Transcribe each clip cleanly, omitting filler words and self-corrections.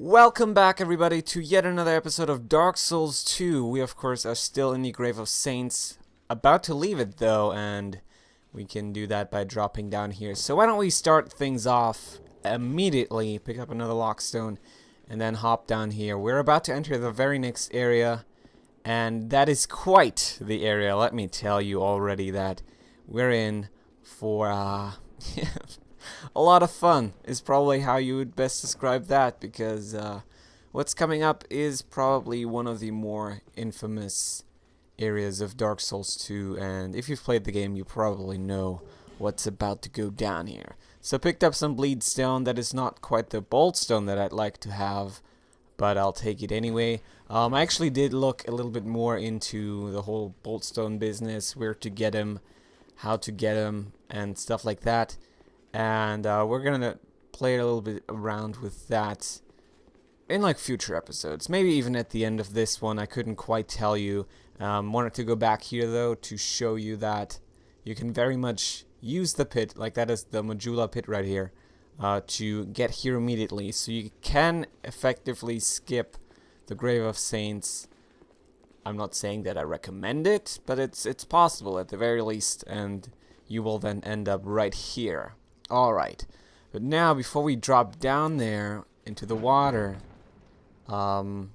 Welcome back, everybody, to yet another episode of Dark Souls 2. We, of course, are still in the Grave of Saints. About to leave it, though, and we can do that by dropping down here. So why don't we start things off immediately, pick up another lockstone, and then hop down here. We're about to enter the very next area, and that is quite the area. Let me tell you already that we're in for a lot of fun is probably how you would best describe that, because what's coming up is probably one of the more infamous areas of Dark Souls 2, and if you've played the game, you probably know what's about to go down here. So picked up some bleed stone. That is not quite the bolt stone that I'd like to have, but I'll take it anyway. I actually did look a little bit more into the whole bolt stone business, where to get them, how to get them, and stuff like that. And we're gonna play a little bit around with that in like future episodes, maybe even at the end of this one. I couldn't quite tell you. Wanted to go back here though to show you that you can very much use the pit, like that is the Majula pit right here, to get here immediately. So you can effectively skip the Grave of Saints. I'm not saying that I recommend it, but it's possible at the very least, and you will then end up right here. Alright, but now before we drop down there into the water, we're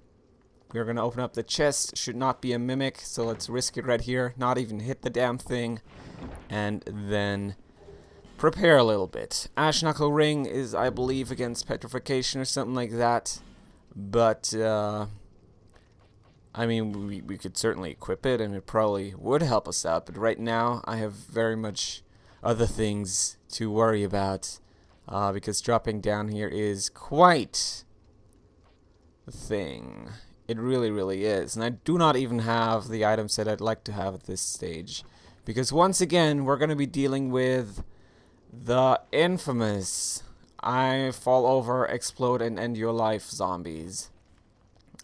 going to open up the chest. Should not be a mimic, so let's risk it right here. Not even hit the damn thing. And then prepare a little bit. Ash Knuckle Ring is, I believe, against petrification or something like that. But, I mean, we could certainly equip it, and it probably would help us out. But right now, I have very much other things to worry about, because dropping down here is quite the thing. It really, really is. And I do not even have the item set I'd like to have at this stage, because once again we're going to be dealing with the infamous I fall over, explode, and end your life zombies.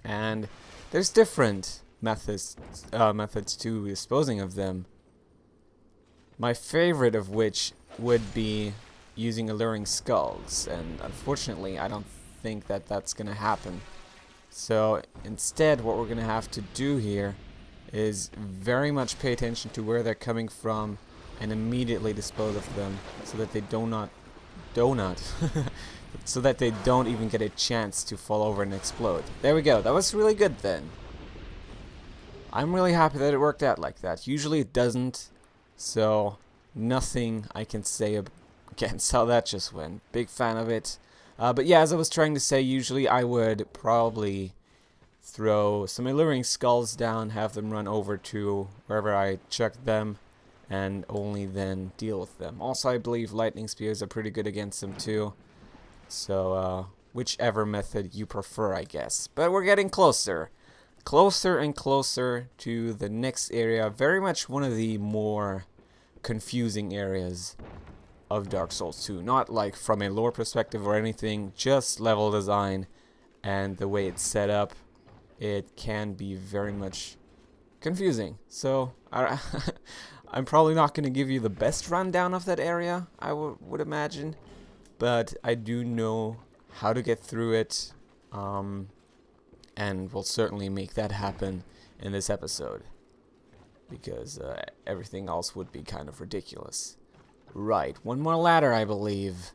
And there's different methods to disposing of them. My favorite of which would be using alluring skulls, and unfortunately I don't think that that's gonna happen. So instead what we're gonna have to do here is very much pay attention to where they're coming from and immediately dispose of them, so that they so that they don't even get a chance to fall over and explode. There we go. That was really good then. I'm really happy that it worked out like that. Usually it doesn't. So, nothing I can say against how that just went. Big fan of it. But yeah, as I was trying to say, usually I would probably throw some alluring skulls down, have them run over to wherever I chucked them, and only then deal with them. Also, I believe lightning spears are pretty good against them too. So, whichever method you prefer, I guess. But we're getting closer. Closer and closer to the next area. Very much one of the more confusing areas of Dark Souls 2. Not like from a lore perspective or anything, just level design and the way it's set up. It can be very much confusing. So I'm probably not going to give you the best rundown of that area, I would imagine, but I do know how to get through it, and we'll certainly make that happen in this episode, because everything else would be kind of ridiculous. Right, one more ladder, I believe.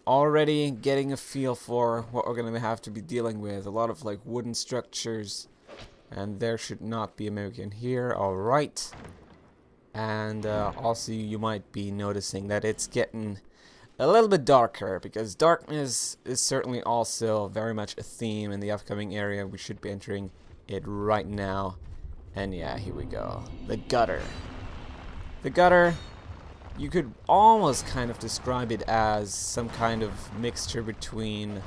Already getting a feel for what we're going to have to be dealing with. A lot of like wooden structures, and there should not be a mimic in here. Alright. And also you might be noticing that it's getting a little bit darker, because darkness is certainly also very much a theme in the upcoming area. We should be entering it right now. And yeah, here we go. The gutter. The gutter, you could almost kind of describe it as some kind of mixture between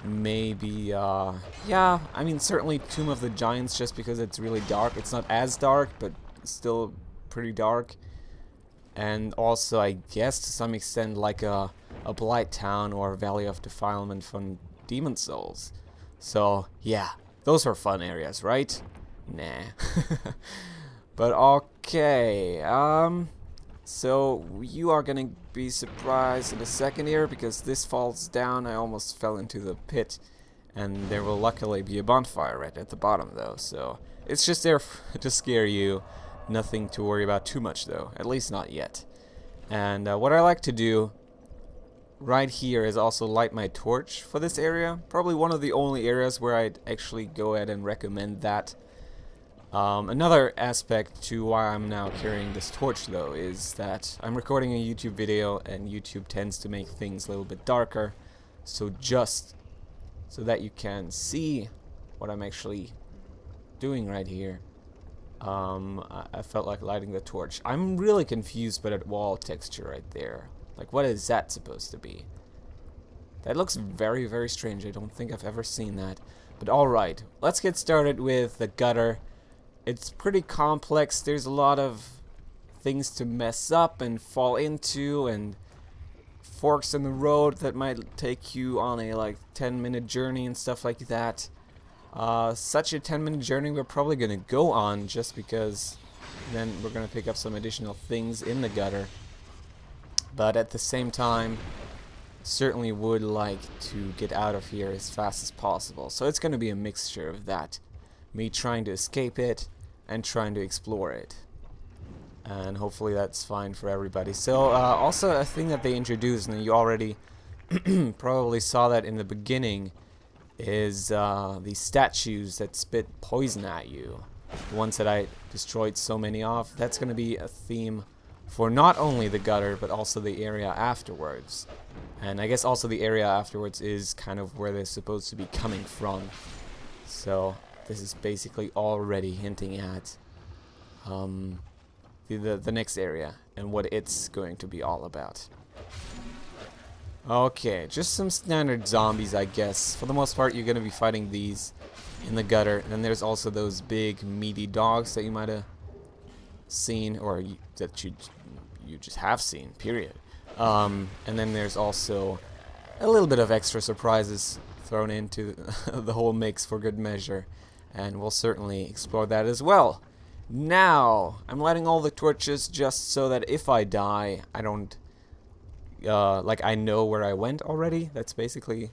maybe, yeah, I mean certainly Tomb of the Giants, just because it's really dark. It's not as dark, but still pretty dark. And also, I guess to some extent, like a Blight Town or Valley of Defilement from Demon Souls. So, yeah, those are fun areas, right? Nah. But okay, So you are gonna be surprised in a second here, because this falls down. I almost fell into the pit, and there will luckily be a bonfire right at the bottom though, so it's just there to scare you. Nothing to worry about too much though, at least not yet. And what I like to do right here is also light my torch for this area. Probably one of the only areas where I'd actually go ahead and recommend that. Another aspect to why I'm now carrying this torch though is that I'm recording a YouTube video, and YouTube tends to make things a little bit darker, so just so that you can see what I'm actually doing right here, I felt like lighting the torch. I'm really confused by that wall texture right there. Like, what is that supposed to be? That looks very, very strange. I don't think I've ever seen that. But alright, let's get started with the gutter. It's pretty complex. There's a lot of things to mess up and fall into, and forks in the road that might take you on a like 10-minute journey and stuff like that. Such a 10-minute journey we're probably gonna go on, just because then we're gonna pick up some additional things in the gutter. But at the same time, certainly would like to get out of here as fast as possible. So it's gonna be a mixture of that. Me trying to escape it and trying to explore it. And hopefully that's fine for everybody. So also a thing that they introduced, and you already probably saw that in the beginning, is these statues that spit poison at you. The ones that I destroyed so many of. That's going to be a theme for not only the gutter, but also the area afterwards. And I guess also the area afterwards is kind of where they're supposed to be coming from. So this is basically already hinting at the next area and what it's going to be all about. Okay, just some standard zombies, I guess. For the most part, you're going to be fighting these in the gutter. And then there's also those big meaty dogs that you might have seen, or that you just have seen, period. And then there's also a little bit of extra surprises thrown into the whole mix for good measure, and we'll certainly explore that as well. Now, I'm lighting all the torches just so that if I die, I don't, like, I know where I went already. That's basically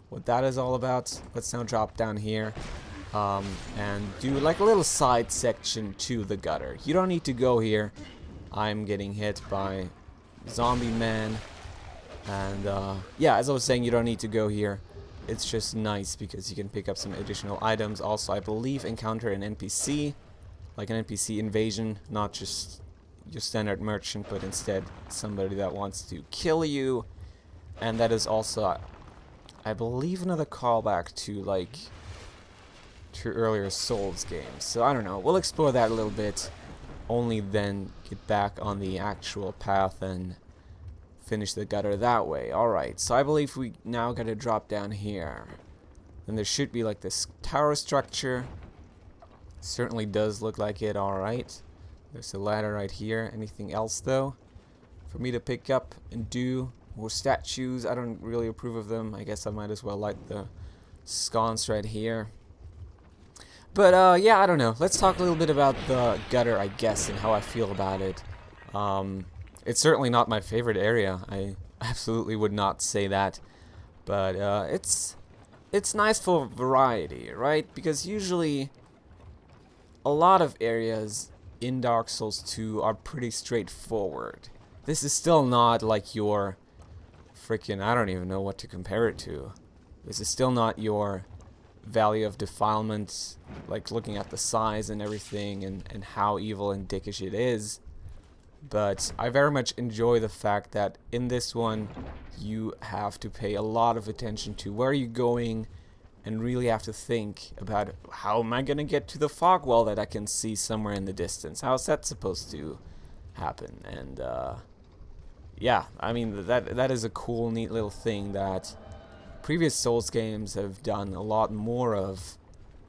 what that is all about. Let's now drop down here and do like a little side section to the gutter. You don't need to go here. I'm getting hit by zombie man, and yeah, as I was saying, you don't need to go here. It's just nice because you can pick up some additional items. Also, I believe encounter an NPC, like an NPC invasion, not just your standard merchant, but instead somebody that wants to kill you. And that is also, I believe, another callback to like to earlier Souls games. So I don't know, we'll explore that a little bit, only then get back on the actual path and finish the gutter that way. Alright, so I believe we now gotta drop down here. Then there should be like this tower structure. Certainly does look like it. Alright, there's a ladder right here. Anything else though for me to pick up and do? More statues. I don't really approve of them. I guess I might as well light the sconce right here. But yeah, I don't know. Let's talk a little bit about the gutter, I guess, and how I feel about it. It's certainly not my favorite area. I absolutely would not say that. But it's nice for variety, right? Because usually a lot of areas in Dark Souls 2 are pretty straightforward. This is still not like your freaking, I don't even know what to compare it to. This is still not your Valley of Defilement, like looking at the size and everything and how evil and dickish it is. But I very much enjoy the fact that in this one you have to pay a lot of attention to where you're going and really have to think about, how am I going to get to the fog wall that I can see somewhere in the distance? How's that supposed to happen? And yeah, I mean, that is a cool, neat little thing that previous Souls games have done a lot more of,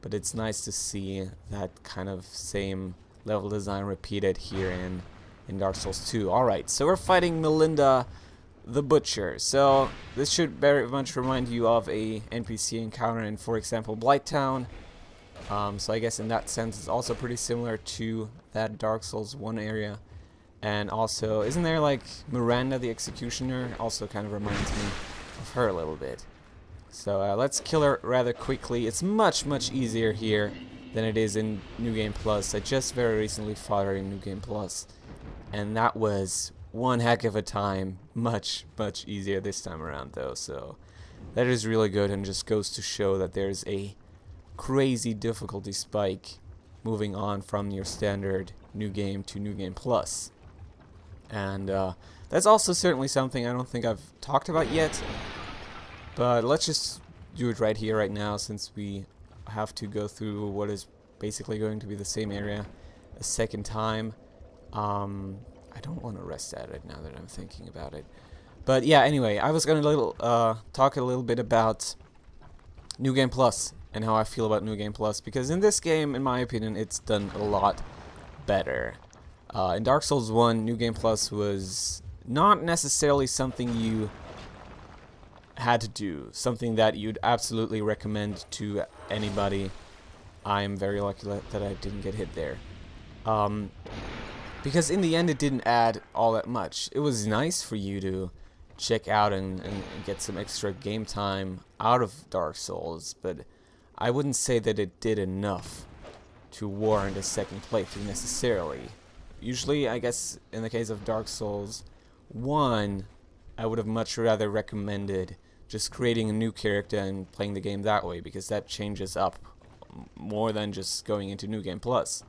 but it's nice to see that kind of same level design repeated here in Dark Souls 2. Alright, so we're fighting Melinda the Butcher. So this should very much remind you of a NPC encounter in, for example, Blighttown. So I guess in that sense it's also pretty similar to that Dark Souls 1 area. And also, isn't there like Miranda the Executioner? Also kind of reminds me of her a little bit. So let's kill her rather quickly. It's much easier here than it is in New Game Plus. I just very recently fought her in New Game Plus, and that was one heck of a time. Much easier this time around though, so that is really good, and just goes to show that there's a crazy difficulty spike moving on from your standard New Game to New Game Plus. And that's also certainly something I don't think I've talked about yet, but let's just do it right here, right now, since we have to go through what is basically going to be the same area a second time. I don't want to rest at it now that I'm thinking about it. But yeah, anyway, I was going to talk a little bit about New Game Plus and how I feel about New Game Plus, because in this game, in my opinion, it's done a lot better. In Dark Souls 1, New Game Plus was not necessarily something you had to do, something that you'd absolutely recommend to anybody. I'm very lucky that I didn't get hit there. Because in the end it didn't add all that much. It was nice for you to check out and get some extra game time out of Dark Souls, but I wouldn't say that it did enough to warrant a second playthrough necessarily. Usually, I guess, in the case of Dark Souls 1, I would have much rather recommended just creating a new character and playing the game that way, because that changes up more than just going into New Game Plus.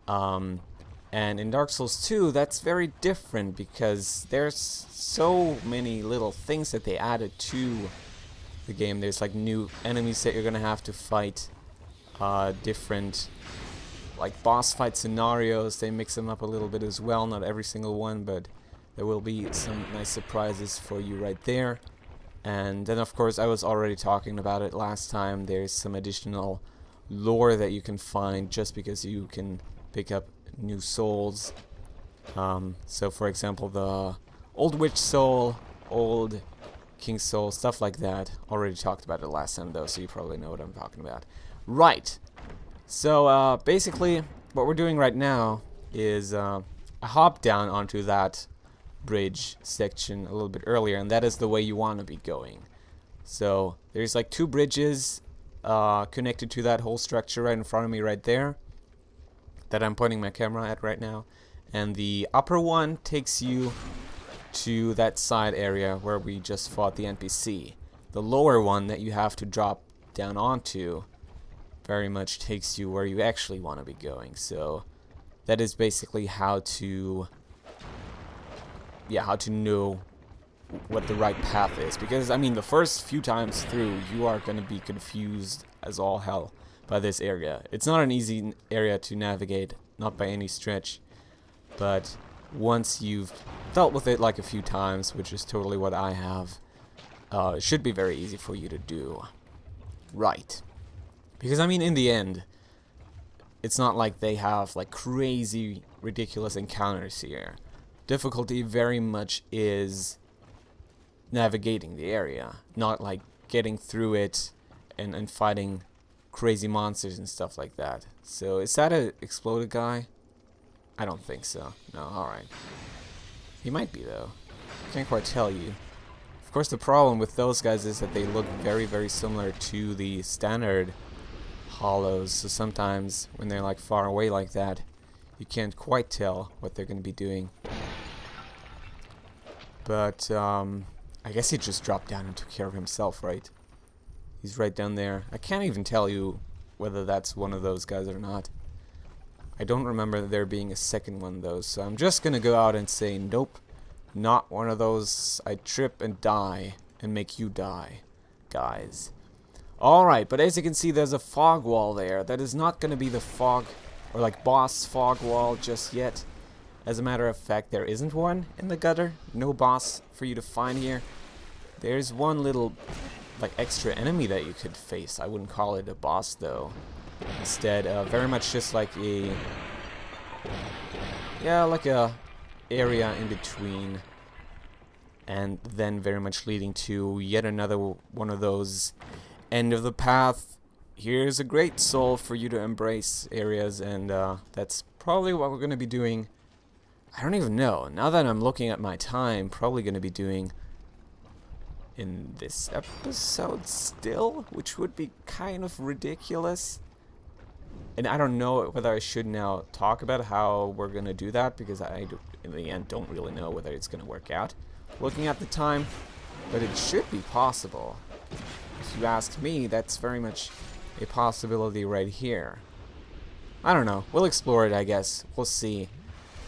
And in Dark Souls 2, that's very different, because there's so many little things that they added to the game. There's like new enemies that you're gonna have to fight, different like boss fight scenarios. They mix them up a little bit as well, not every single one, but there will be some nice surprises for you right there. And then of course, I was already talking about it last time, there's some additional lore that you can find just because you can pick up new souls. So for example, the old witch soul, old king soul, stuff like that. Already talked about it last time though, so you probably know what I'm talking about. Right. So basically what we're doing right now is I hop down onto that bridge section a little bit earlier, and that is the way you want to be going. So there's like two bridges connected to that whole structure right in front of me right there, that I'm pointing my camera at right now, and the upper one takes you to that side area where we just fought the NPC. The lower one that you have to drop down onto very much takes you where you actually want to be going. So that is basically how to know what the right path is, because I mean the first few times through you are going to be confused as all hell by this area. It's not an easy area to navigate, not by any stretch, but once you've dealt with it like a few times, which is totally what I have, it should be very easy for you to do. Right. Because I mean, in the end, it's not like they have like crazy ridiculous encounters here. Difficulty very much is navigating the area, not like getting through it and fighting crazy monsters and stuff like that. So is that a exploded guy? I don't think so. No, alright. He might be though. Can't quite tell you. Of course the problem with those guys is that they look very similar to the standard hollows, so sometimes when they're like far away like that, you can't quite tell what they're going to be doing. But I guess he just dropped down and took care of himself, right? He's right down there. I can't even tell you whether that's one of those guys or not. I don't remember there being a second one though, so I'm just gonna go out and say nope, not one of those. I trip and die and make you die, guys. Alright, but as you can see, there's a fog wall there. That is not gonna be the fog or like boss fog wall just yet. As a matter of fact, there isn't one in the gutter. No boss for you to find here. There's one little like extra enemy that you could face. I wouldn't call it a boss though. Instead, very much just like a area in between, and then very much leading to yet another one of those end of the path. Here's a great soul for you to embrace areas, and that's probably what we're going to be doing. I don't even know. Now that I'm looking at my time, probably going to be doing in this episode still, which would be kind of ridiculous. And I don't know whether I should now talk about how we're going to do that, because in the end, don't really know whether it's going to work out looking at the time, but it should be possible. If you ask me, that's very much a possibility right here. I don't know. We'll explore it, I guess. We'll see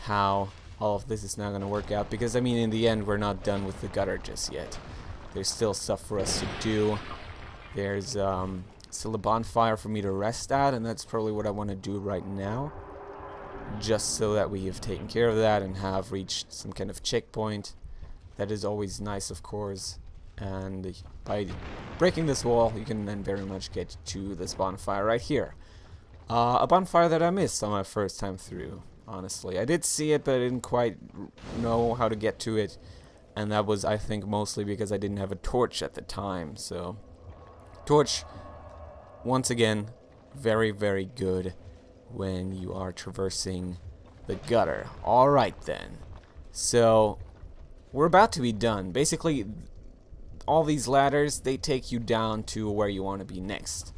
how all of this is now going to work out, because, I mean, in the end, we're not done with the gutter just yet. There's still stuff for us to do. There's still a bonfire for me to rest at, and that's probably what I want to do right now, just so that we have taken care of that and have reached some kind of checkpoint. That is always nice, of course, and by breaking this wall you can then very much get to this bonfire right here. A bonfire that I missed on my first time through, honestly. I did see it, but I didn't quite know how to get to it, and that was, I think, mostly because I didn't have a torch at the time. So torch, once again, very, very good when you are traversing the gutter. Alright then. So, we're about to be done. Basically, all these ladders, they take you down to where you want to be next.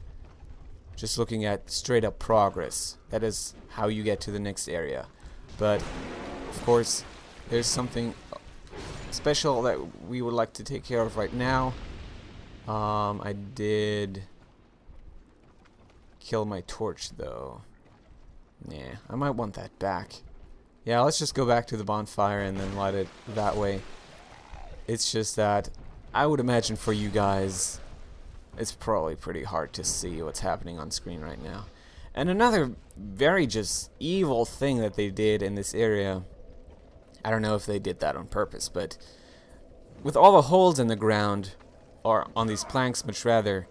Just looking at straight up progress. That is how you get to the next area. But, of course, there's something special that we would like to take care of right now. I did kill my torch though. Yeah, I might want that back. Yeah, let's just go back to the bonfire and then light it that way. It's just that I would imagine for you guys it's probably pretty hard to see what's happening on screen right now. And another very just evil thing that they did in this area, I don't know if they did that on purpose, but with all the holes in the ground, or on these planks much rather,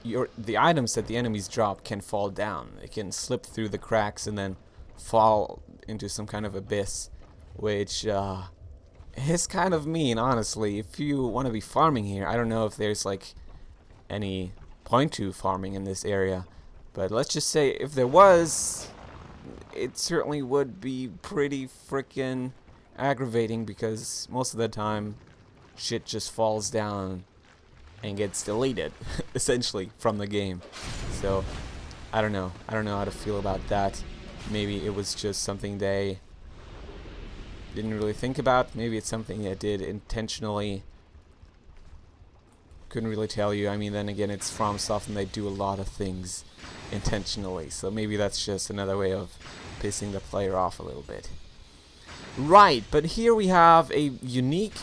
the items that the enemies drop can fall down. They can slip through the cracks and then fall into some kind of abyss, which is kind of mean, honestly. If you want to be farming here, I don't know if there's like any point to farming in this area, but let's just say if there was, it certainly would be pretty freaking aggravating, because most of the time shit just falls down and gets deleted essentially from the game. So I don't know how to feel about that. Maybe it was just something they didn't really think about. Maybe it's something they did intentionally. Couldn't really tell you. I mean, then again, it's FromSoft and they do a lot of things intentionally, so maybe that's just another way of pissing the player off a little bit. Right, but here we have a unique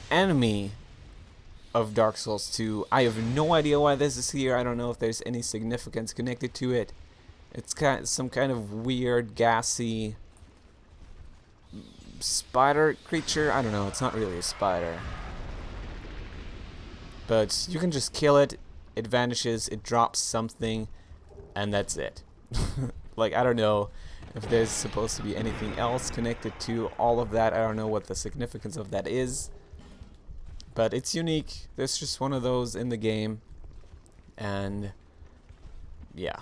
enemy of Dark Souls 2. I have no idea why this is here. I don't know if there's any significance connected to it. It's some kind of weird, gassy spider creature. I don't know, it's not really a spider. But you can just kill it, it vanishes, it drops something, and that's it. Like, I don't know if there's supposed to be anything else connected to all of that. I don't know what the significance of that is. But it's unique. There's just one of those in the game. And yeah.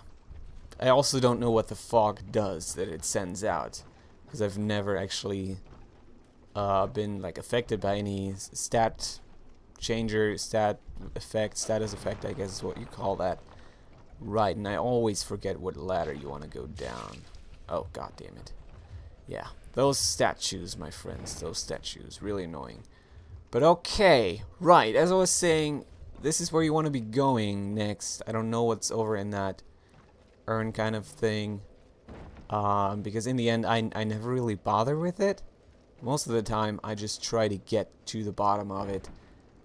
I also don't know what the fog does that it sends out, because I've never actually been like affected by any stat changer, status effect, I guess is what you call that. Right, and I always forget what ladder you want to go down. Oh, god damn it. Yeah, those statues, my friends, those statues, really annoying. But okay, right, as I was saying, this is where you want to be going next. I don't know what's over in that urn kind of thing, because in the end, I never really bother with it. Most of the time, I just try to get to the bottom of it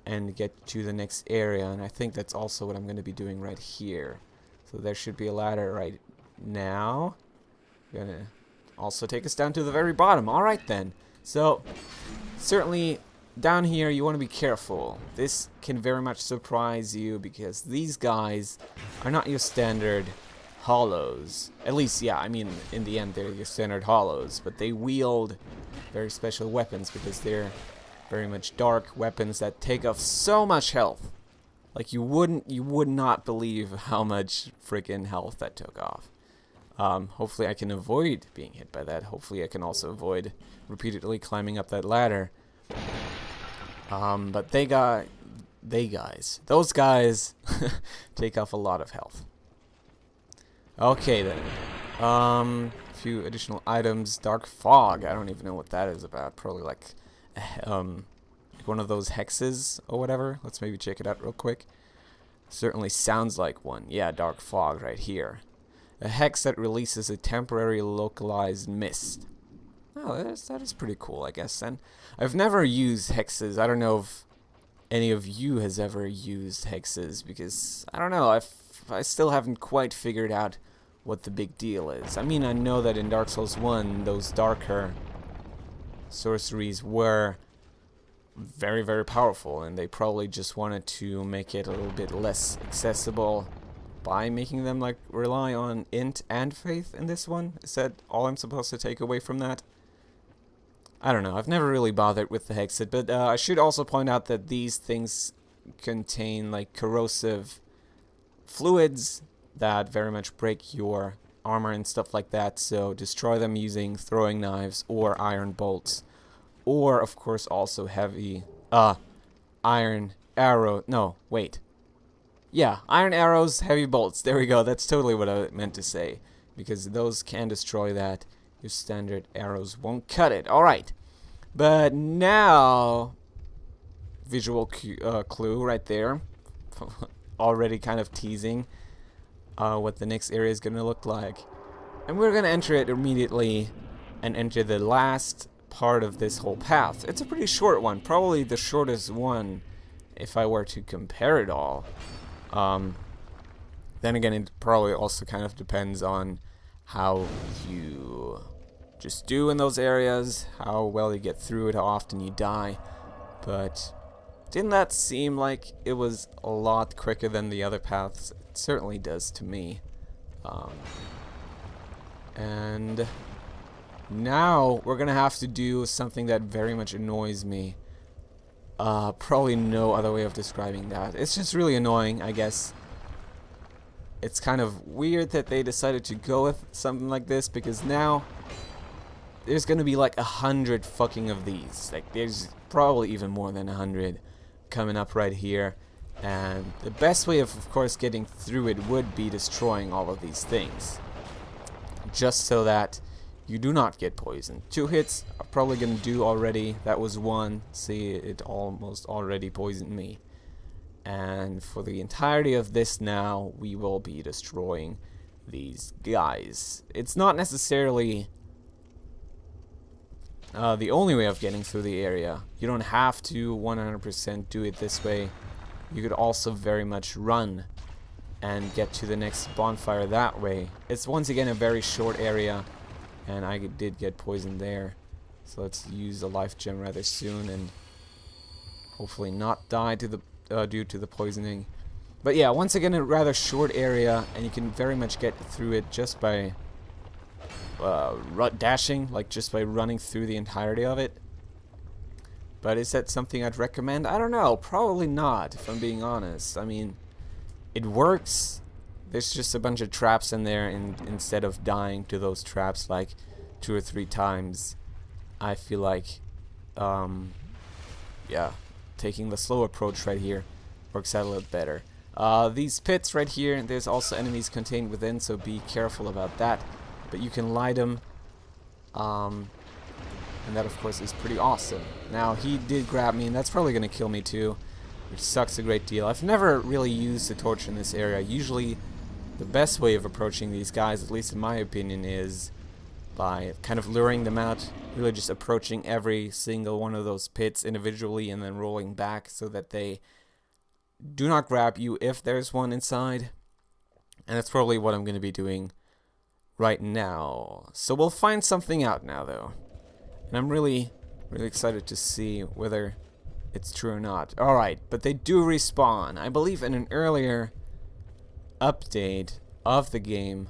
and get to the next area, and I think that's also what I'm going to be doing right here. So there should be a ladder right now. Gonna also take us down to the very bottom. Alright then. So, certainly down here you want to be careful. This can very much surprise you, because these guys are not your standard hollows. At least, yeah, I mean, in the end they're your standard hollows, but they wield very special weapons, because they're very much dark weapons that take off so much health. Like, you would not believe how much freaking health that took off. Hopefully I can avoid being hit by that. Hopefully I can also avoid repeatedly climbing up that ladder. But those guys take off a lot of health. Okay then. Few additional items. Dark fog. I don't even know what that is about. Probably like one of those hexes or whatever. Let's maybe check it out real quick. Certainly sounds like one. Yeah, dark fog right here. A hex that releases a temporary localized mist. Oh, that is pretty cool, I guess. And I've never used hexes. I don't know if any of you has ever used hexes, because I don't know. I still haven't quite figured out what the big deal is. I mean, I know that in Dark Souls 1, those darker sorceries were very, very powerful, and they probably just wanted to make it a little bit less accessible by making them like rely on int and faith in this one. Is that all I'm supposed to take away from that? I don't know. I've never really bothered with the hexed, but I should also point out that these things contain like corrosive fluids that very much break your armor and stuff like that, so destroy them using throwing knives or iron bolts, or of course also heavy iron arrow. No, wait. Yeah, iron arrows, heavy bolts. There we go. That's totally what I meant to say, because those can destroy that. Your standard arrows won't cut it. Alright. But now, visual clue right there. Already kind of teasing what the next area is going to look like. And we're going to enter it immediately and enter the last part of this whole path. It's a pretty short one. Probably the shortest one if I were to compare it all. Then again, it probably also kind of depends on how you just do in those areas, how well you get through it, how often you die. But didn't that seem like it was a lot quicker than the other paths? It certainly does to me. And now we're gonna have to do something that very much annoys me. Probably no other way of describing that. It's just really annoying, I guess. It's kind of weird that they decided to go with something like this, because now there's gonna be like 100 fucking of these. Like, there's probably even more than 100 coming up right here. And the best way of course, getting through it would be destroying all of these things, just so that you do not get poisoned. 2 hits are probably gonna do already. That was 1. See, it almost already poisoned me. And for the entirety of this now, we will be destroying these guys. It's not necessarily the only way of getting through the area. You don't have to 100% do it this way. You could also very much run and get to the next bonfire that way. It's once again a very short area, and I did get poisoned there. So let's use a life gem rather soon and hopefully not die to the due to the poisoning. But yeah, once again a rather short area, and you can very much get through it just by dashing, like just by running through the entirety of it. But is that something I'd recommend? I don't know, probably not, if I'm being honest. I mean, it works. There's just a bunch of traps in there, and instead of dying to those traps like 2 or 3 times, I feel like yeah, taking the slow approach right here works out a little better. These pits right here, there's also enemies contained within, so be careful about that. But you can light them, and that of course is pretty awesome. Now he did grab me, and that's probably gonna kill me too, which sucks a great deal. I've never really used the torch in this area. Usually the best way of approaching these guys, at least in my opinion, is by kind of luring them out, really just approaching every single one of those pits individually and then rolling back so that they do not grab you if there's one inside. And that's probably what I'm going to be doing right now. So we'll find something out now though. And I'm really excited to see whether it's true or not. Alright, but they do respawn. I believe in an earlier update of the game,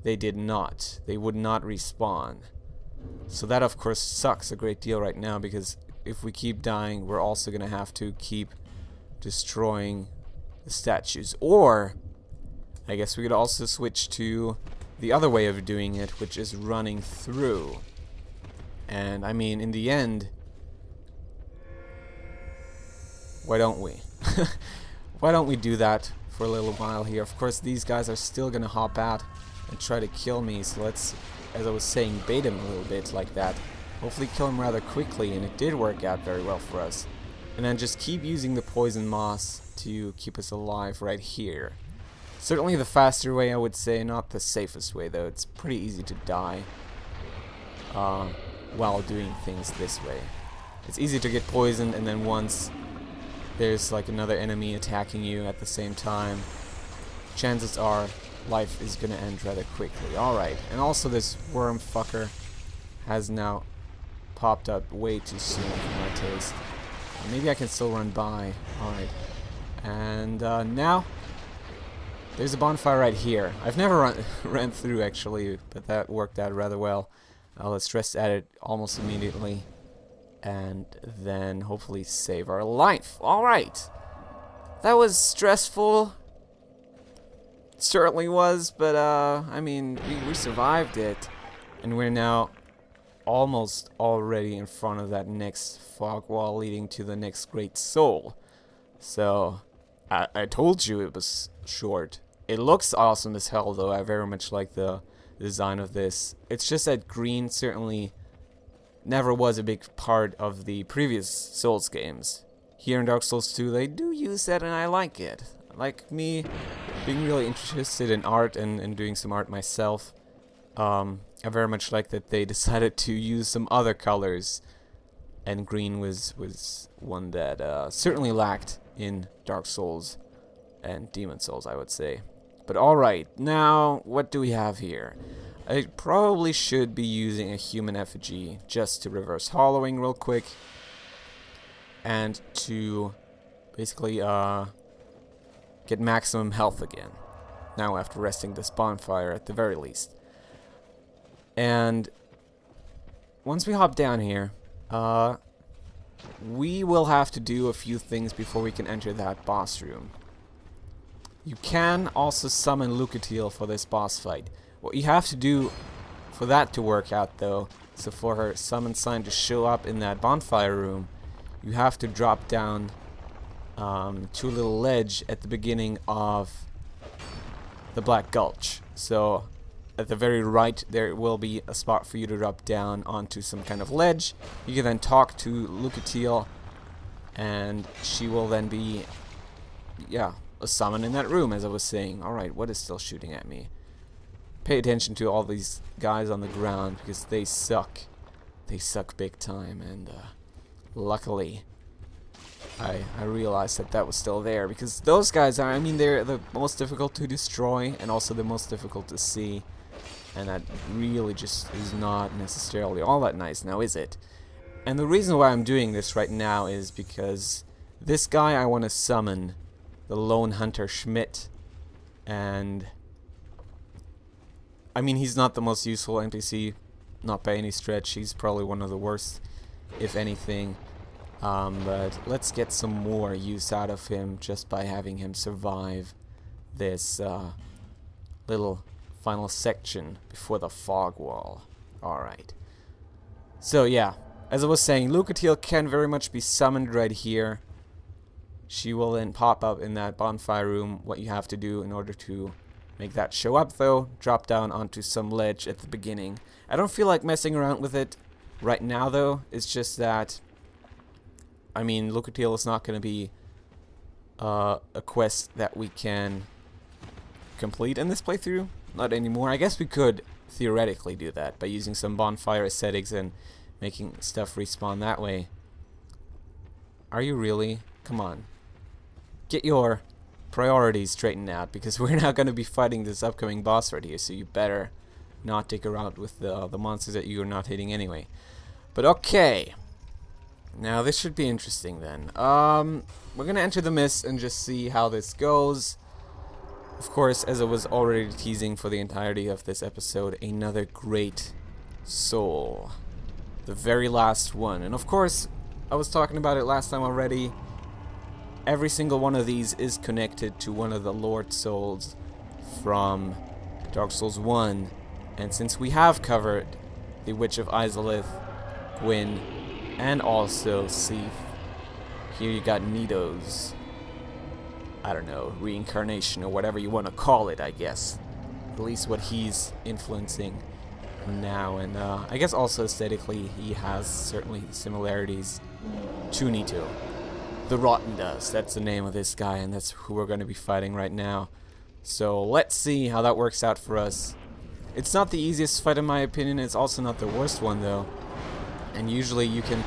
they did not. They would not respawn. So that of course sucks a great deal right now, because if we keep dying, we're also going to have to keep destroying the statues. Or I guess we could also switch to the other way of doing it, which is running through. And I mean, in the end, why don't we? Why don't we do that for a little while here? Of course, these guys are still gonna hop out and try to kill me, so let's, as I was saying, bait him a little bit like that. Hopefully kill him rather quickly, and it did work out very well for us. And then just keep using the poison moss to keep us alive right here. Certainly the faster way, I would say, not the safest way though. It's pretty easy to die while doing things this way. It's easy to get poisoned, and then once there's like another enemy attacking you at the same time, chances are life is gonna end rather quickly. Alright, and also this worm fucker has now popped up way too soon for my taste. Maybe I can still run by. Alright. And now there's a bonfire right here. I've never ran through actually, but that worked out rather well. Let's rest at it almost immediately, and then hopefully save our life. Alright. That was stressful. Certainly was, but I mean, we survived it, and we're now almost already in front of that next fog wall leading to the next great soul. So I told you it was short. It looks awesome as hell though. I very much like the design of this. It's just that green certainly never was a big part of the previous Souls games. Here in Dark Souls 2 they do use that, and I like it. Like me being really interested in art and doing some art myself, I very much like that they decided to use some other colors, and green was one that certainly lacked in Dark Souls and Demon Souls, I would say. But alright, now what do we have here? I probably should be using a human effigy just to reverse hollowing real quick, and to basically get maximum health again, now after resting this bonfire at the very least. And once we hop down here, we will have to do a few things before we can enter that boss room. You can also summon Lucatiel for this boss fight. What you have to do for that to work out though, so for her summon sign to show up in that bonfire room, you have to drop down to a little ledge at the beginning of the Black Gulch. So at the very right there will be a spot for you to drop down onto some kind of ledge. You can then talk to Lucatiel, and she will then be, yeah, a summon in that room, as I was saying. Alright, what is still shooting at me? Pay attention to all these guys on the ground, because they suck. They suck big time, and luckily I realized that that was still there, because those guys are, I mean, they're the most difficult to destroy and also the most difficult to see, and that really just is not necessarily all that nice, now is it? And the reason why I'm doing this right now is because this guy I want to summon, the Lone Hunter Schmidt, and I mean, he's not the most useful NPC, not by any stretch. He's probably one of the worst, if anything. But let's get some more use out of him just by having him survive this little final section before the fog wall. Alright. So yeah, as I was saying, Lucatiel can very much be summoned right here. She will then pop up in that bonfire room. What you have to do in order to make that show up though, drop down onto some ledge at the beginning. I don't feel like messing around with it right now though. It's just that, I mean, Lucatiel is not going to be a quest that we can complete in this playthrough. Not anymore. I guess we could theoretically do that by using some bonfire aesthetics and making stuff respawn that way. Are you really? Come on. Get your priorities straightened out, because we're now going to be fighting this upcoming boss right here, so you better not dick around with the monsters that you're not hitting anyway. But okay. Now this should be interesting then. We're going to enter the mist and just see how this goes. Of course, as I was already teasing for the entirety of this episode, another great soul. The very last one. And of course, I was talking about it last time already. Every single one of these is connected to one of the Lord Souls from Dark Souls 1. And since we have covered the Witch of Izalith, Gwyn, and also Seath, here you got Nito's, I don't know, reincarnation or whatever you want to call it, I guess. At least what he's influencing now. And I guess also aesthetically he has certainly similarities to Nito. The Rotten does. That's the name of this guy, and that's who we're going to be fighting right now. So let's see how that works out for us. It's not the easiest fight in my opinion. It's also not the worst one though. And usually you can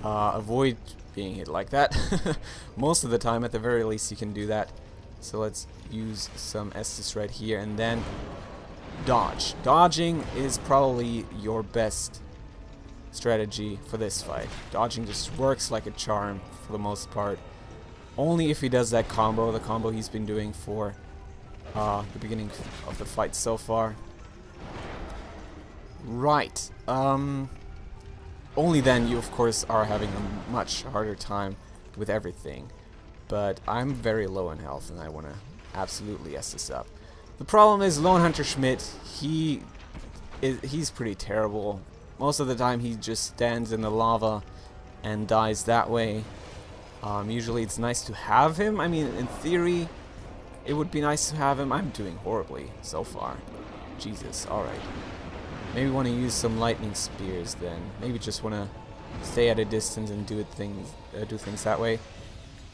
avoid being hit like that. Most of the time, at the very least, you can do that. So let's use some Estus right here and then dodge. Dodging is probably your best strategy for this fight. Dodging just works like a charm for the most part. Only if he does that combo, the combo he's been doing for the beginning of the fight so far. Right. Only then you of course are having a much harder time with everything. But I'm very low in health and I want to absolutely S this up. The problem is Lone Hunter Schmidt, he's pretty terrible. Most of the time he just stands in the lava and dies that way. Usually it's nice to have him. I mean, in theory it would be nice to have him. I'm doing horribly so far. Jesus, alright. Maybe want to use some lightning spears then. Maybe just want to stay at a distance and do things that way.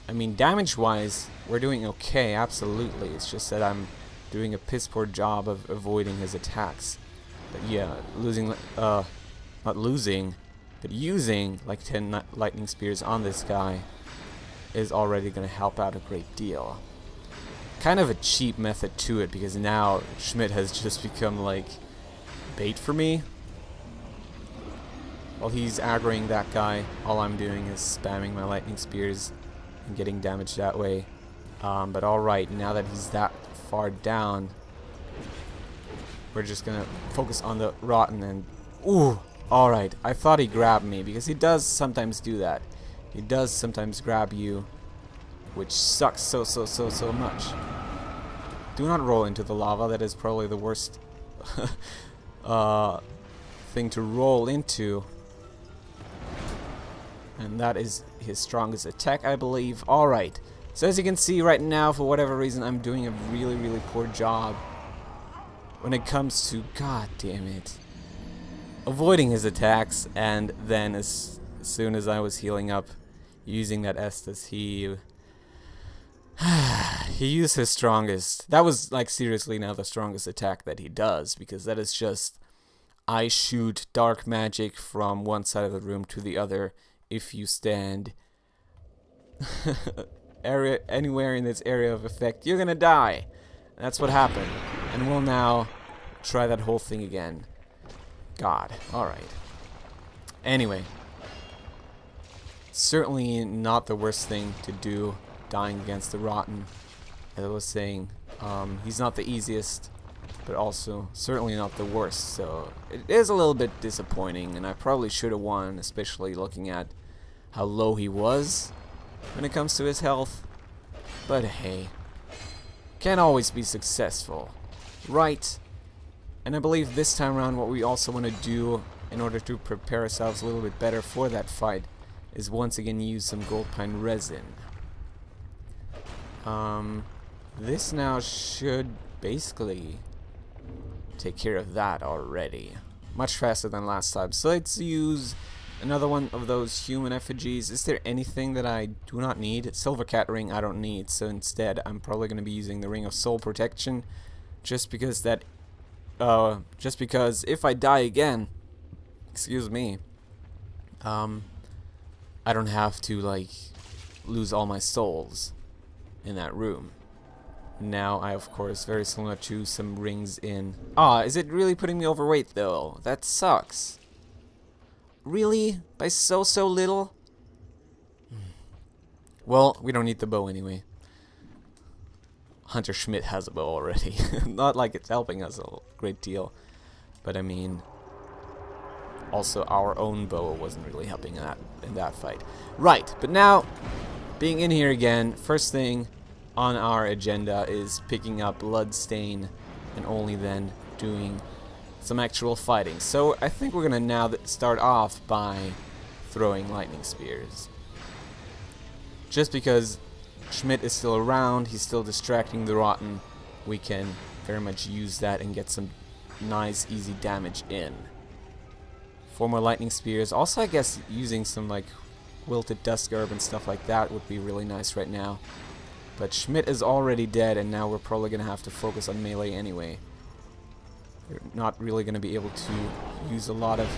I mean, damage-wise, we're doing okay, absolutely. It's just that I'm doing a piss-poor job of avoiding his attacks. But yeah, not losing, but using like 10 lightning spears on this guy is already going to help out a great deal. Kind of a cheap method to it, because now Schmidt has just become like bait for me. While he's aggroing that guy, all I'm doing is spamming my lightning spears and getting damage that way. But alright, now that he's that far down, we're just gonna focus on the Rotten and... Ooh! Alright, I thought he grabbed me, because he does sometimes do that. He does sometimes grab you, which sucks so much. Do not roll into the lava, that is probably the worst thing to roll into. And that is his strongest attack, I believe. Alright, so as you can see right now, for whatever reason, I'm doing a really poor job when it comes to, god damn it, avoiding his attacks. And then as soon as I was healing up using that Estus, he used his strongest. That was like seriously now the strongest attack that he does, because that is just, I shoot dark magic from one side of the room to the other. If you stand anywhere in this area of effect, you're gonna die. That's what happened. And we'll now try that whole thing again. God, alright. Anyway, certainly not the worst thing to do, dying against the Rotten. As I was saying, he's not the easiest, but also certainly not the worst, so it is a little bit disappointing, and I probably should have won, especially looking at how low he was when it comes to his health. But hey, can't always be successful, right? And I believe this time around what we also want to do in order to prepare ourselves a little bit better for that fight is once again use some gold pine resin. This now should basically take care of that already. Much faster than last time. So let's use another one of those human effigies. Is there anything that I do not need? Silver cat ring I don't need, so instead I'm probably going to be using the ring of soul protection, just because that if I die again, excuse me, I don't have to like lose all my souls in that room. Now I of course very similar to some rings in... is it really putting me overweight though? That sucks. Really? By so little? Well, we don't need the bow anyway. Hunter Schmidt has a bow already. Not like it's helping us a great deal, but I mean, also our own bow wasn't really helping in that fight. Right, but now, being in here again, first thing on our agenda is picking up Bloodstain and only then doing some actual fighting. So I think we're gonna now start off by throwing lightning spears. Just because Schmidt is still around, he's still distracting the Rotten, we can very much use that and get some nice easy damage in. 4 more lightning spears. Also, I guess using some like wilted dusk herb and stuff like that would be really nice right now. But Schmidt is already dead, and now we're probably gonna have to focus on melee anyway. We're not really gonna be able to use a lot of...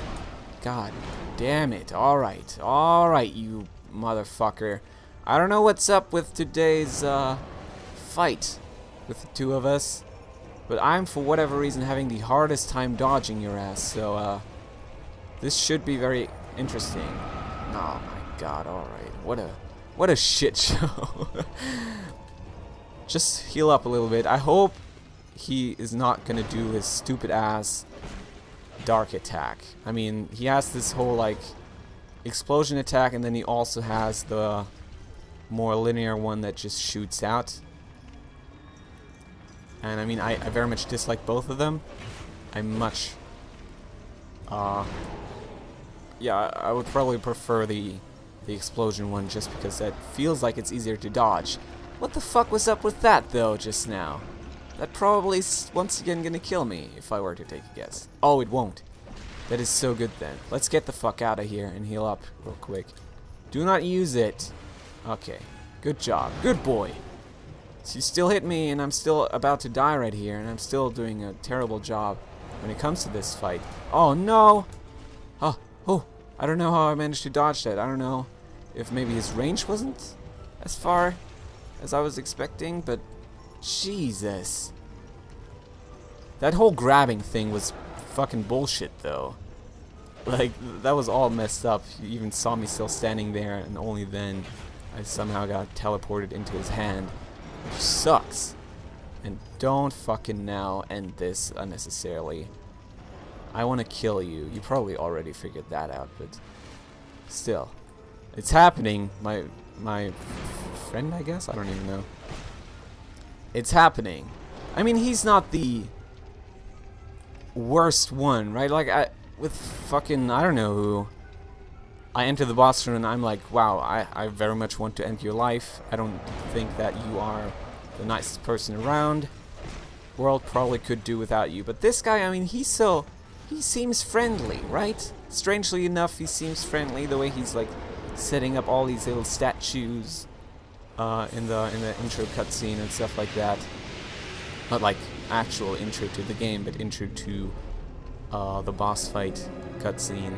God damn it. Alright, you motherfucker. I don't know what's up with today's fight with the two of us, but I'm for whatever reason having the hardest time dodging your ass, so this should be very interesting. Oh my god, alright. What a shit show. Just heal up a little bit. I hope he is not gonna do his stupid ass dark attack. I mean, he has this whole like explosion attack, and then he also has the more linear one that just shoots out. And I mean, I very much dislike both of them. I much yeah, I would probably prefer the explosion one, just because that feels like it's easier to dodge. What the fuck was up with that though just now? That probably is once again gonna kill me if I were to take a guess. Oh, it won't. That is so good then. Let's get the fuck out of here and heal up real quick. Do not use it. Okay. Good job. Good boy. So you still hit me, and I'm still about to die right here, and I'm still doing a terrible job when it comes to this fight. Oh no! Oh, I don't know how I managed to dodge that. I don't know if maybe his range wasn't as far as I was expecting, but Jesus. That whole grabbing thing was fucking bullshit though. Like, that was all messed up. You even saw me still standing there, and only then I somehow got teleported into his hand, which sucks. And don't fucking now end this unnecessarily. I want to kill you. You probably already figured that out, but still. It's happening. My friend, I guess? I don't even know. It's happening. I mean, he's not the worst one, right? Like, with fucking, I don't know who, I enter the boss room and I'm like, wow, I very much want to end your life. I don't think that you are the nicest person around. World probably could do without you. But this guy, I mean, he seems friendly, right? Strangely enough, he seems friendly, the way he's like setting up all these little statues in the intro cutscene and stuff like that. Not like actual intro to the game, but intro to the boss fight cutscene.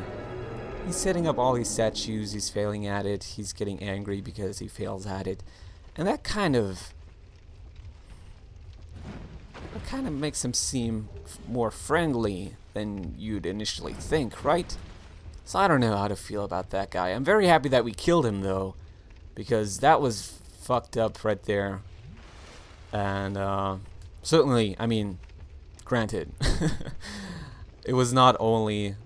He's setting up all these statues, he's failing at it, he's getting angry because he fails at it. And that kind of makes him seem more friendly than you'd initially think, right? So I don't know how to feel about that guy. I'm very happy that we killed him though, because that was fucked up right there. And certainly, I mean, granted, it was not only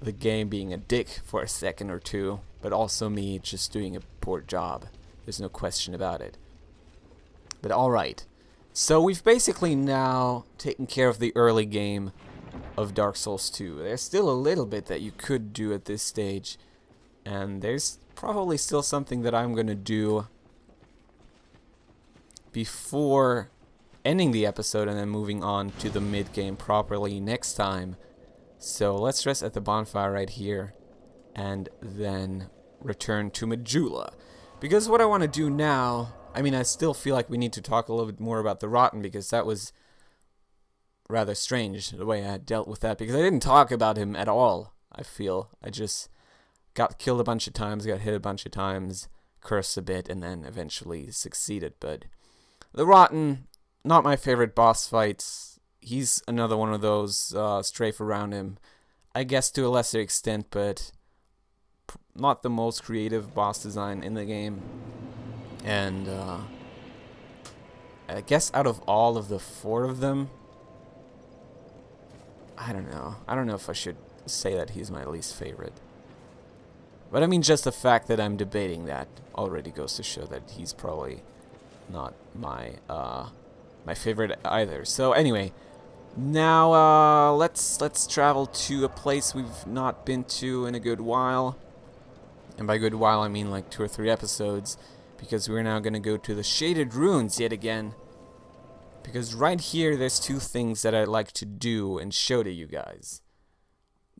the game being a dick for a second or two, but also me just doing a poor job. There's no question about it. But alright. So we've basically now taken care of the early game of Dark Souls 2. There's still a little bit that you could do at this stage, and there's probably still something that I'm going to do before ending the episode and then moving on to the mid-game properly next time. So let's rest at the bonfire right here and then return to Majula. Because what I want to do now, I mean, I still feel like we need to talk a little bit more about the Rotten, because that was rather strange the way I dealt with that, because I didn't talk about him at all, I feel. I just got killed a bunch of times, got hit a bunch of times, cursed a bit, and then eventually succeeded. But the Rotten, not my favorite boss fights. He's another one of those strafe around him, I guess to a lesser extent, but not the most creative boss design in the game. And I guess out of all of the 4 of them, I don't know if I should say that he's my least favorite. But I mean, just the fact that I'm debating that already goes to show that he's probably not my my favorite either. So anyway, Now, let's travel to a place we've not been to in a good while. And by good while, I mean like 2 or 3 episodes. Because we're now gonna go to the Shaded Ruins yet again. Because right here, there's 2 things that I'd like to do and show to you guys.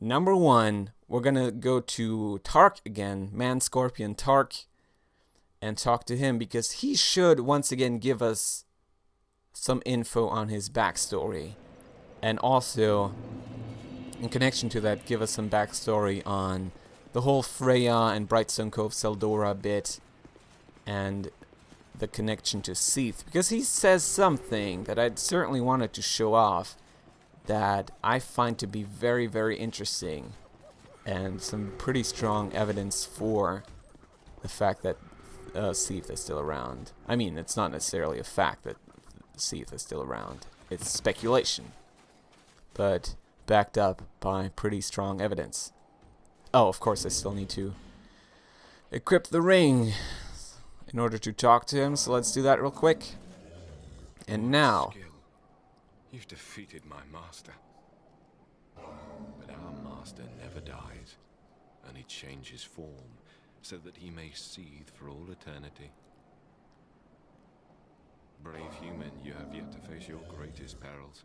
Number 1, we're gonna go to Tark again, Man Scorpion Tark, and talk to him because he should once again give us some info on his backstory. And also, in connection to that, give us some backstory on the whole Freya and Brightstone Cove Seldora bit, and the connection to Seath, because he says something that I'd certainly wanted to show off that I find to be very, very interesting, and some pretty strong evidence for the fact that Seath is still around. I mean, it's not necessarily a fact that Seath is still around. It's speculation, but backed up by pretty strong evidence. Oh, of course, I still need to equip the ring in order to talk to him, so let's do that real quick. And now, you've defeated my master. But our master never dies, and he changes form so that he may seethe for all eternity. Brave human, you have yet to face your greatest perils.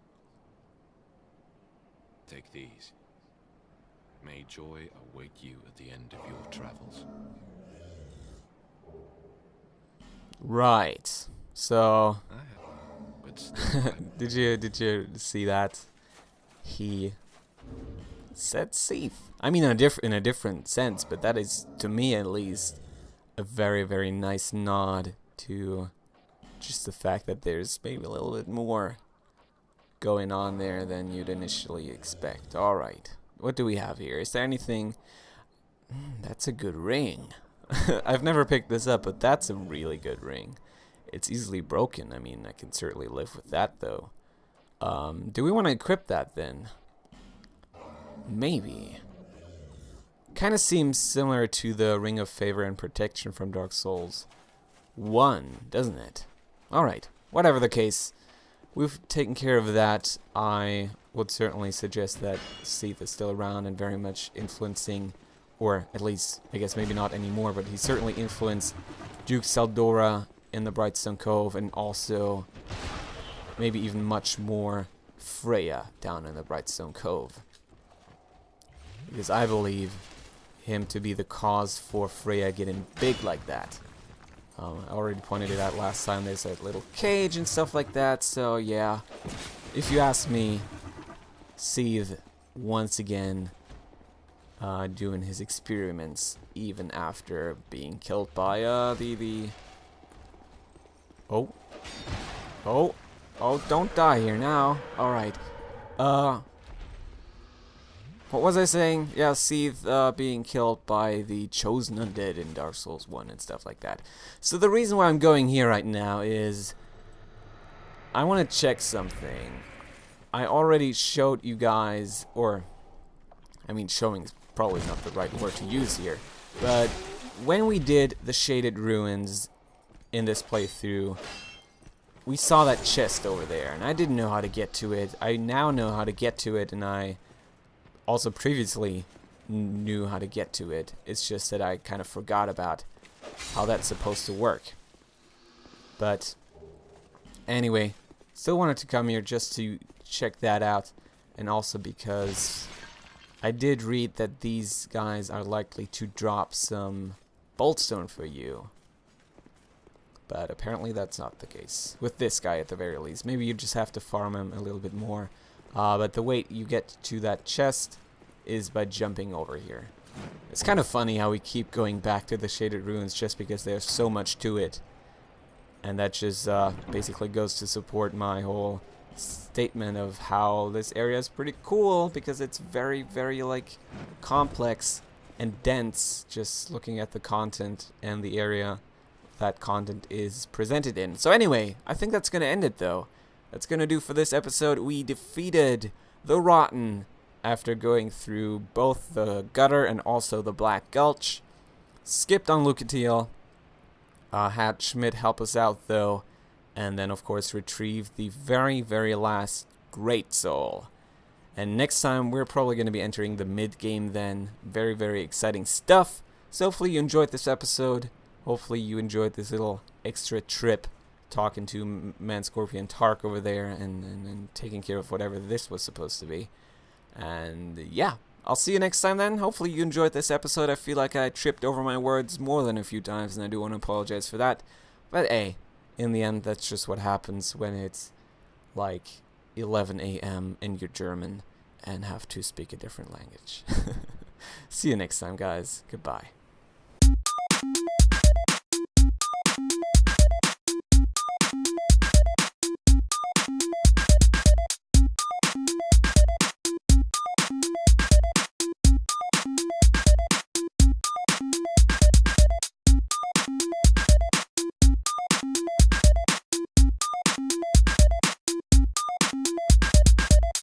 Take these. May joy await you at the end of your travels. right. So, But still, did you see that? He said Seath. I mean, in a different sense, but that is, to me at least, a very, very nice nod to just the fact that there's maybe a little bit more going on there than you'd initially expect. Alright, what do we have here? Is there anything? That's a good ring. I've never picked this up, but that's a really good ring. It's easily broken. I mean, I can certainly live with that, though. Do we want to equip that, then? Maybe. Kind of seems similar to the Ring of Favor and Protection from Dark Souls 1, doesn't it? Alright, whatever the case, we've taken care of that. I would certainly suggest that Seath is still around and very much influencing, or at least, I guess maybe not anymore, but he certainly influenced Duke Seldora in the Brightstone Cove, and also maybe even much more Freya down in the Brightstone Cove. Because I believe him to be the cause for Freya getting big like that. I already pointed it out last time. There's that little cage and stuff like that. So yeah, if you ask me, Seath once again doing his experiments even after being killed by oh, don't die here now. All right. What was I saying? Yeah, Seath being killed by the Chosen Undead in Dark Souls 1 and stuff like that. So the reason why I'm going here right now is I want to check something. I already showed you guys, or I mean showing is probably not the right word to use here, but when we did the Shaded Ruins in this playthrough, we saw that chest over there, and I didn't know how to get to it. I now know how to get to it, and I also previously knew how to get to it. It's just that I kind of forgot about how that's supposed to work. But anyway, still wanted to come here just to check that out, and also because I did read that these guys are likely to drop some boltstone for you. But apparently that's not the case. With this guy at the very least. Maybe you just have to farm him a little bit more. But the way you get to that chest is by jumping over here. It's kind of funny how we keep going back to the Shaded Ruins just because there's so much to it. And that just basically goes to support my whole statement of how this area is pretty cool, because it's very, very like complex and dense, just looking at the content and the area that content is presented in. So anyway, I think that's going to end it though. That's going to do for this episode. We defeated the Rotten after going through both the Gutter and also the Black Gulch. Skipped on Lucatiel. Had Schmidt help us out though. And then of course retrieved the very, very last Great Soul. And next time, we're probably going to be entering the mid-game then. Very, very exciting stuff. So hopefully you enjoyed this episode. Hopefully you enjoyed this little extra trip talking to Man Scorpion Tark over there and taking care of whatever this was supposed to be. And yeah, I'll see you next time then. Hopefully you enjoyed this episode. I feel like I tripped over my words more than a few times, and I do want to apologize for that. But hey, in the end, that's just what happens when it's like 11 a.m. and you're German and have to speak a different language. See you next time, guys. Goodbye.